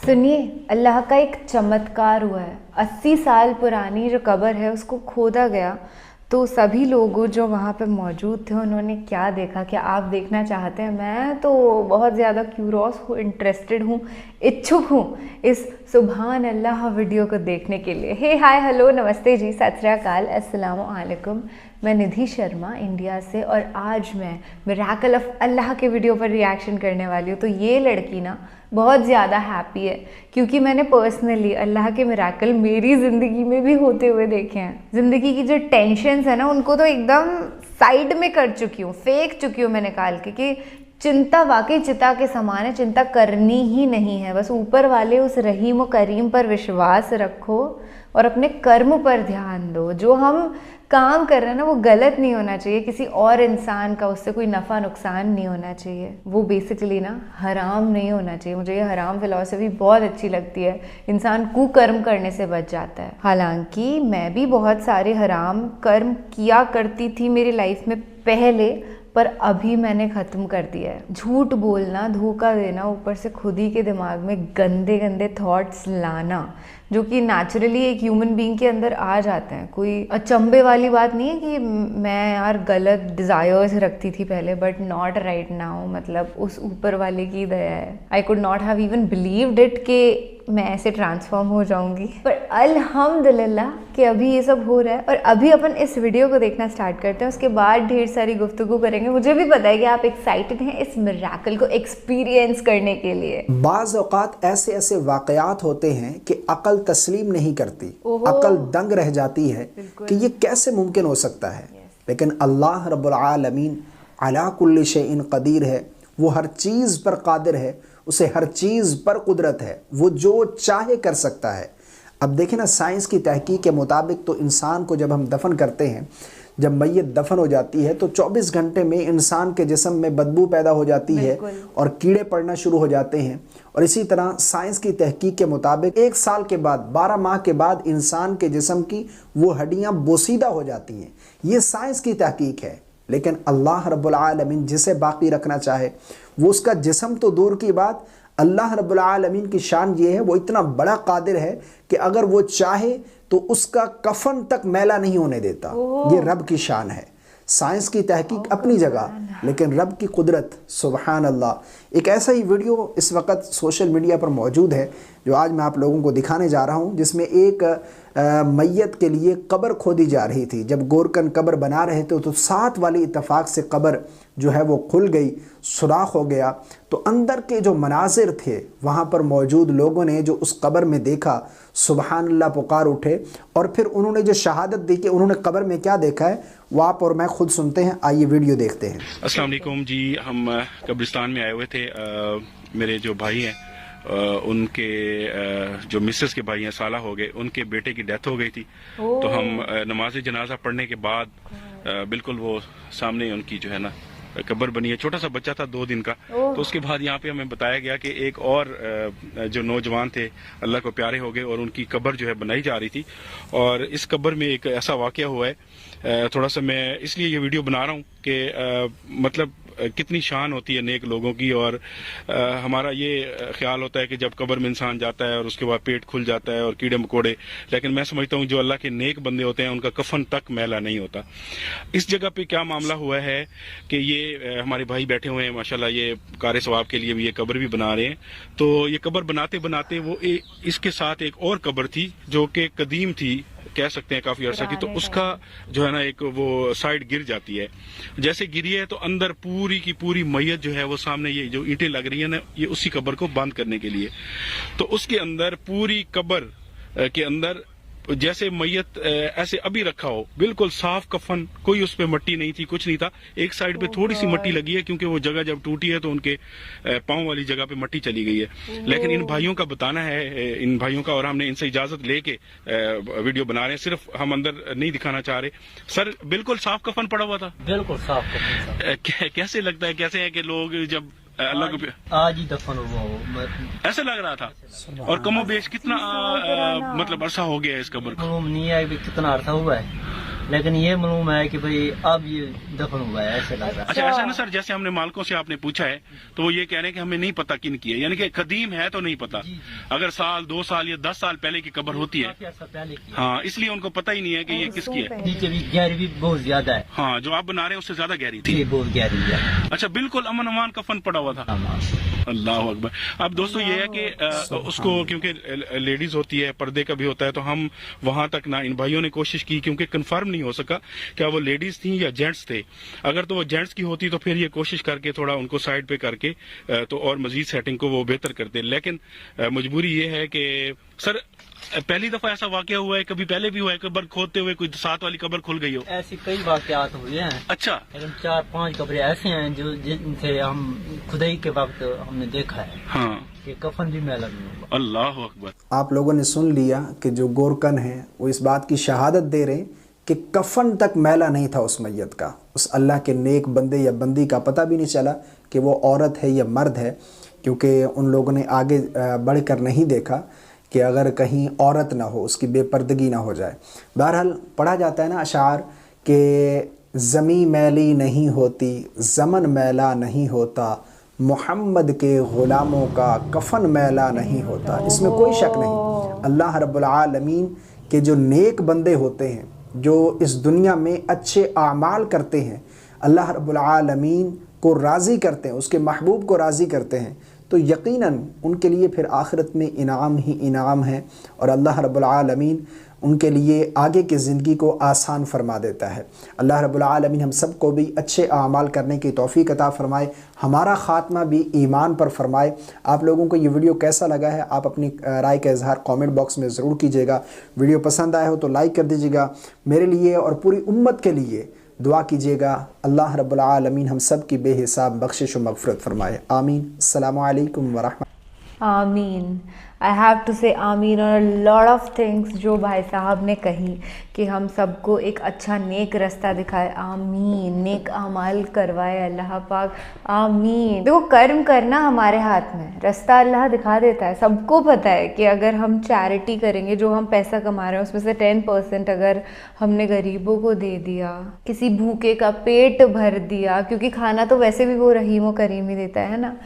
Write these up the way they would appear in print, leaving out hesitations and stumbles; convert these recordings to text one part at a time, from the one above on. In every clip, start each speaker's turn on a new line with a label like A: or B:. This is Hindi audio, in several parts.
A: सुनिए, अल्लाह का एक चमत्कार हुआ है। 80 साल पुरानी जो कब्र है उसको खोदा गया। तो सभी लोग जो वहाँ पे मौजूद थे उन्होंने क्या देखा, क्या आप देखना चाहते हैं? मैं तो बहुत ज़्यादा क्यूरोस हूँ, इंटरेस्टेड हूँ, इच्छुक हूँ इस सुभान अल्लाह वीडियो को देखने के लिए। हे हाय हेलो नमस्ते जी, सत श्री अकाल, अस्सलाम वालेकुम। मैं निधि शर्मा इंडिया से और आज मैं मिरेकल ऑफ अल्लाह के वीडियो पर रिएक्शन करने वाली हूँ। तो ये लड़की ना बहुत ज़्यादा हैप्पी है क्योंकि मैंने पर्सनली अल्लाह के मिरेकल मेरी ज़िंदगी में भी होते हुए देखे हैं। ज़िंदगी की जो टेंशन्स है ना उनको तो एकदम साइड में कर चुकी हूँ, फेंक चुकी हूँ मैं निकाल के कि चिंता वाकई चिता के समान है, चिंता करनी ही नहीं है। बस ऊपर वाले उस रहीम और करीम पर विश्वास रखो और अपने कर्म पर ध्यान दो। जो हम काम कर रहे हैं ना वो गलत नहीं होना चाहिए, किसी और इंसान का उससे कोई नफ़ा नुकसान नहीं होना चाहिए, वो बेसिकली ना हराम नहीं होना चाहिए। मुझे ये हराम फिलॉसफी बहुत अच्छी लगती है, इंसान कुकर्म करने से बच जाता है। हालांकि मैं भी बहुत सारे हराम कर्म किया करती थी मेरी लाइफ में पहले, पर अभी मैंने ख़त्म कर दिया है। झूठ बोलना, धोखा देना, ऊपर से खुद ही के दिमाग में गंदे गंदे थॉट्स लाना जो कि नेचुरली एक ह्यूमन बीइंग के अंदर आ जाते हैं। कोई अचंभे वाली बात नहीं है कि मैं यार गलत डिज़ायर्स रखती थी पहले, बट नॉट राइट नाउ। मतलब उस ऊपर वाले की दया है। I could not have even believed it कि मैं ऐसे ट्रांसफॉर्म हो जाऊंगी, पर अल्हम्दुलिल्लाह कि अभी ये सब हो रहा है। और अभी अपन इस वीडियो को देखना स्टार्ट करते हैं, उसके बाद ढेर सारी गुफ्तगू करेंगे। मुझे भी पता है कि आप एक्साइटेड हैं इस मिरेकल को एक्सपीरियंस करने के लिए।
B: बाज़ औक़ात ऐसे ऐसे वाक़यात होते हैं कि अकल तस्लीम नहीं करती, अकल दंग रह जाती है कि ये कैसे मुमकिन हो सकता है। लेकिन अल्लाह रब्बुल आलमीन अला कुल्लि शैइन क़दीर है, वो हर चीज़ पर कादिर है, उसे हर चीज़ पर कुदरत है, वो जो चाहे कर सकता है। अब देखें ना, साइंस की तहकीक के मुताबिक तो इंसान को जब हम दफन करते हैं, जब मैयत दफन हो जाती है तो 24 घंटे में इंसान के जिस्म में बदबू पैदा हो जाती है और कीड़े पड़ना शुरू हो जाते हैं। और इसी तरह साइंस की तहकीक के मुताबिक 1 साल के बाद, 12 माह के बाद इंसान के जिस्म की वो हड्डियाँ बोसीदा हो जाती हैं। ये साइंस की तहकीक है। लेकिन अल्लाह रब्बुल आलमीन जिसे बाकी रखना चाहे वो उसका जिस्म तो दूर की बात, अल्लाह रब्बुल आलमीन की शान ये है, वो इतना बड़ा कादिर है कि अगर वो चाहे तो उसका कफन तक मैला नहीं होने देता। ये रब की शान है। साइंस की तहकीक अपनी जगह, लेकिन रब की कुदरत, सुबहान अल्लाह। एक ऐसा ही वीडियो इस वक्त सोशल मीडिया पर मौजूद है जो आज मैं आप लोगों को दिखाने जा रहा हूं, जिसमें एक मैयत के लिए कब्र खोदी जा रही थी। जब गोरकन कब्र बना रहे थे तो साथ वाली इत्तफाक से कब्र जो है वो खुल गई, सुराख हो गया। तो अंदर के जो मनाजिर थे वहाँ पर मौजूद लोगों ने जो उस कब्र में देखा, सुबहान अल्लाह पुकार उठे। और फिर उन्होंने जो शहादत दी कि उन्होंने कब्र में क्या देखा है वो आप और मैं खुद सुनते हैं। आइए वीडियो देखते हैं।
C: अस्सलाम वालेकुम जी, हम कब्रिस्तान में आए हुए थे। मेरे जो भाई हैं उनके जो मिसेस के भाई हैं, साला हो गए, उनके बेटे की डेथ हो गई थी। तो हम नमाज जनाजा पढ़ने के बाद बिल्कुल वो सामने उनकी जो है ना कब्र बनी है। छोटा सा बच्चा था 2 दिन का। तो उसके बाद यहाँ पे हमें बताया गया कि एक और जो नौजवान थे अल्लाह को प्यारे हो गए और उनकी कब्र जो है बनाई जा रही थी। और इस कब्र में एक ऐसा वाकया हुआ है। थोड़ा सा मैं इसलिए ये वीडियो बना रहा हूँ कि मतलब कितनी शान होती है नेक लोगों की। और हमारा ये ख्याल होता है कि जब कब्र में इंसान जाता है और उसके बाद पेट खुल जाता है और कीड़े मकोड़े, लेकिन मैं समझता हूँ जो अल्लाह के नेक बंदे होते हैं उनका कफन तक मैला नहीं होता। इस जगह पे क्या मामला हुआ है कि ये हमारे भाई बैठे हुए हैं माशाल्लाह, ये कार सवाब के लिए भी ये कब्र भी बना रहे हैं। तो ये कब्र बनाते बनाते वो इसके साथ एक और कब्र थी जो कि कदीम थी, कह सकते हैं काफी अर्सा की। तो उसका जो है ना एक वो साइड गिर जाती है। जैसे गिरी है तो अंदर पूरी की पूरी मैयत जो है वो सामने, ये जो ईंटें लग रही है ना, ये उसी कब्र को बंद करने के लिए। तो उसके अंदर पूरी कब्र के अंदर जैसे मैयत ऐसे अभी रखा हो, बिल्कुल साफ कफन, कोई उस पे मट्टी नहीं थी, कुछ नहीं था। एक साइड पे थोड़ी सी मट्टी लगी है क्योंकि वो जगह जब टूटी है तो उनके पांव वाली जगह पे मट्टी चली गई है। लेकिन इन भाइयों का बताना है, इन भाइयों का, और हमने इनसे इजाजत लेके वीडियो बना रहे हैं, सिर्फ हम अंदर नहीं दिखाना चाह रहे। सर बिल्कुल साफ कफन पड़ा हुआ था?
D: बिल्कुल साफ कफन।
C: कैसे लगता है, कैसे है कि लोग जब अल्लाह को
D: आज ही दफन हुआ हो,
C: ऐसा लग रहा था? और कमो बेश कितना मतलब अरसा हो गया है इस कब्र को?
D: नहीं है, कितना अरसा हुआ है? लेकिन ये मालूम है कि भाई अब ये दफन हुआ है, ऐसे लग रहा है।
C: अच्छा ऐसा ना सर, जैसे हमने मालकों से आपने पूछा है तो वो ये कह रहे हैं कि हमें नहीं पता किन की है, यानी कि कदीम है तो नहीं पता। अगर साल 2 साल या 10 साल पहले की कब्र होती है,
D: काफी अर्सा पहले की है।
C: हाँ, इसलिए उनको पता ही नहीं है कि ये किसकी है।
D: नीचे भी गहरी भी बहुत ज्यादा है,
C: हाँ, जो आप बना रहे हैं उससे ज्यादा गहरी थी।
D: ये बहुत गहरी है।
C: अच्छा, बिल्कुल अमन अमान कफन पड़ा हुआ था। अल्लाह अकबर। अब दोस्तों ये है कि उसको, क्योंकि लेडीज होती है, पर्दे का भी होता है, तो हम वहां तक ना, इन भाइयों ने कोशिश की, क्योंकि कंफर्म नहीं हो सका क्या वो लेडीज थी या जेंट्स थे। अगर तो वो जेंट्स की होती तो फिर ये कोशिश करके थोड़ा उनको साइड पे करके तो और मजीद सेटिंग को वो बेहतर करते, लेकिन मजबूरी ये है कि सर पहली दफा ऐसा वाकया हुआ है, कभी पहले भी हुआ है, कब्र खोदते हुए कोई साथ वाली कब्र खुल गई हो?
D: ऐसी कई वाकयात हुए हैं,
C: अच्छा,
D: लेकिन 4-5 कब्रें ऐसे हैं जो जिनसे हम खुदाई के वक्त हमने देखा है
C: हाँ,
D: कि कफन भी मैला नहीं हुआ।
C: अल्लाह अकबर।
B: आप लोगों ने सुन लिया कि जो गोरकन हैं वो इस बात की शहादत दे रहे हैं कि कफन तक मैला नहीं था उस मैयत का। उस अल्लाह के नेक बंदे या बंदी का पता भी नहीं चला कि वो औरत है या मर्द है, क्योंकि उन लोगों ने आगे बढ़कर नहीं देखा कि अगर कहीं औरत ना हो, उसकी बेपर्दगी ना हो जाए। बहरहाल पढ़ा जाता है ना अशार कि ज़मी मैली नहीं होती, ज़मन मैला नहीं होता, मोहम्मद के ग़ुलामों का कफन मैला नहीं होता। इसमें कोई शक नहीं। अल्लाह रब्बुल आलमीन के जो नेक बंदे होते हैं, जो इस दुनिया में अच्छे आमाल करते हैं, अल्लाह रब्बुल आलमीन को राज़ी करते हैं, उसके महबूब को राज़ी करते हैं, तो यकीनन उनके लिए फिर आखिरत में इनाम ही इनाम है और अल्लाह रब्बुल आलमीन उनके लिए आगे की ज़िंदगी को आसान फरमा देता है। अल्लाह रब्बुल आलमीन हम सब को भी अच्छे आमाल करने की तौफ़ीक़ अता फ़रमाए, हमारा ख़ात्मा भी ईमान पर फ़रमाए। आप लोगों को ये वीडियो कैसा लगा है, आप अपनी राय का इज़हार कमेंट बॉक्स में ज़रूर कीजिएगा। वीडियो पसंद आया हो तो लाइक कर दीजिएगा। मेरे लिए और पूरी उम्मत के लिए दुआ कीजिएगा। अल्लाह रब्बुल आलमीन हम सब की बेहिसाब बख्शिश व मग़फ़िरत फ़रमाए। आमीन। अस्सलामु अलैकुम व रहमतुल्लाह।
A: आमीन। आई हैव टू से आमीन और लॉट ऑफ थिंग्स जो भाई साहब ने कही कि हम सबको एक अच्छा नेक रास्ता दिखाए। आमीन। नेक अमाल करवाए अल्लाह पाक। आमीन। देखो, कर्म करना हमारे हाथ में, रास्ता अल्लाह दिखा देता है। सबको पता है कि अगर हम चैरिटी करेंगे, जो हम पैसा कमा रहे हैं उसमें से 10% अगर हमने गरीबों को दे दिया, किसी भूखे का पेट भर दिया, क्योंकि खाना तो वैसे भी वो रहीम व करीम ही देता है ना,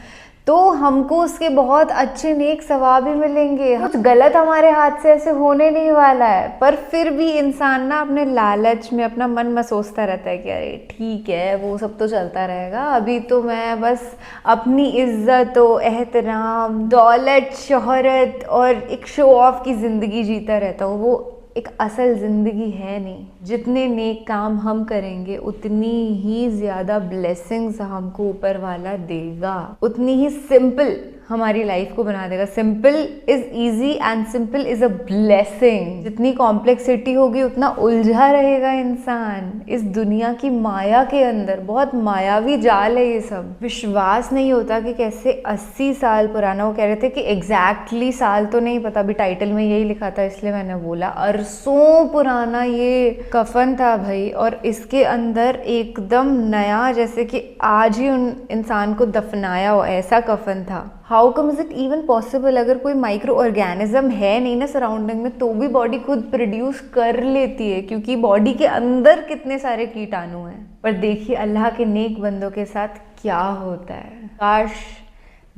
A: तो हमको उसके बहुत अच्छे नेक सवाब भी मिलेंगे। कुछ गलत हमारे हाथ से ऐसे होने नहीं वाला है, पर फिर भी इंसान ना अपने लालच में अपना मन में सोचता रहता है कि अरे ठीक है, वो सब तो चलता रहेगा, अभी तो मैं बस अपनी इज्जत और एहतराम, दौलत, शोहरत और एक शो ऑफ की ज़िंदगी जीता रहता हूँ। वो एक असल ज़िंदगी है नहीं। जितने नेक काम हम करेंगे उतनी ही ज़्यादा ब्लेसिंग्स हमको ऊपर वाला देगा, उतनी ही सिंपल हमारी लाइफ को बना देगा। Simple is easy and simple is a blessing. जितनी कॉम्प्लेक्सिटी होगी उतना उलझा रहेगा इंसान इस दुनिया की माया के अंदर। बहुत मायावी जाल है ये सब। विश्वास नहीं होता कि कैसे 80 साल पुराना, वो कह रहे थे कि एग्जैक्टली साल तो नहीं पता, अभी टाइटल में यही लिखा था इसलिए मैंने बोला, अरसों पुराना ये कफन था भाई, और इसके अंदर एकदम नया, जैसे कि आज ही उन इंसान को दफनाया हो ऐसा कफन था। How come is it even possible? अगर कोई माइक्रो ऑर्गेनिज्म है नहीं ना सराउंडिंग में, तो भी बॉडी खुद प्रोड्यूस कर लेती है, क्योंकि बॉडी के अंदर कितने सारे कीटाणु हैं। पर देखिए अल्लाह के नेक बंदों के साथ क्या होता है। काश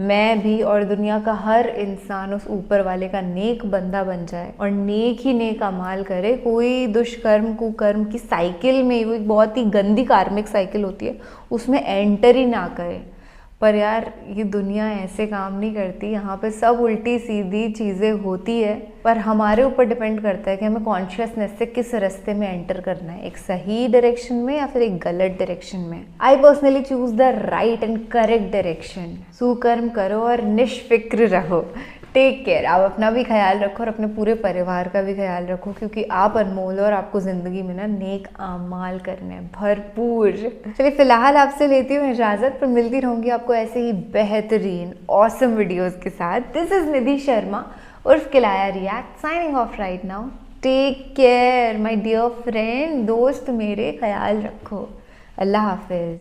A: मैं भी और दुनिया का हर इंसान उस ऊपर वाले का नेक बंदा बन जाए और नेक ही नेक अमाल करे। कोई दुष्कर्म कुकर्म की साइकिल में, वो एक बहुत ही गंदी कार्मिक साइकिल होती है, उसमें एंटर ही ना करे। पर यार ये दुनिया ऐसे काम नहीं करती, यहाँ पे सब उल्टी सीधी चीज़ें होती है। पर हमारे ऊपर डिपेंड करता है कि हमें कॉन्शियसनेस से किस रास्ते में एंटर करना है, एक सही डायरेक्शन में या फिर एक गलत डायरेक्शन में। I personally choose the right and correct direction. सुकर्म करो और निष्फिक्र रहो। Take care. आप अपना भी ख्याल रखो और अपने पूरे परिवार का भी ख्याल रखो, क्योंकि आप अनमोल हो और आपको ज़िंदगी में ना नेक आमाल करने हैं भरपूर। चलिए फ़िलहाल आपसे लेती हूँ इजाज़त, पर मिलती रहूँगी आपको ऐसे ही बेहतरीन ऑसम वीडियोज़ के साथ। दिस इज़ निधि शर्मा उर्फ किलाया react, signing off right now. Take care my dear friend, दोस्त मेरे, ख्याल रखो। अल्लाह हाफिज़।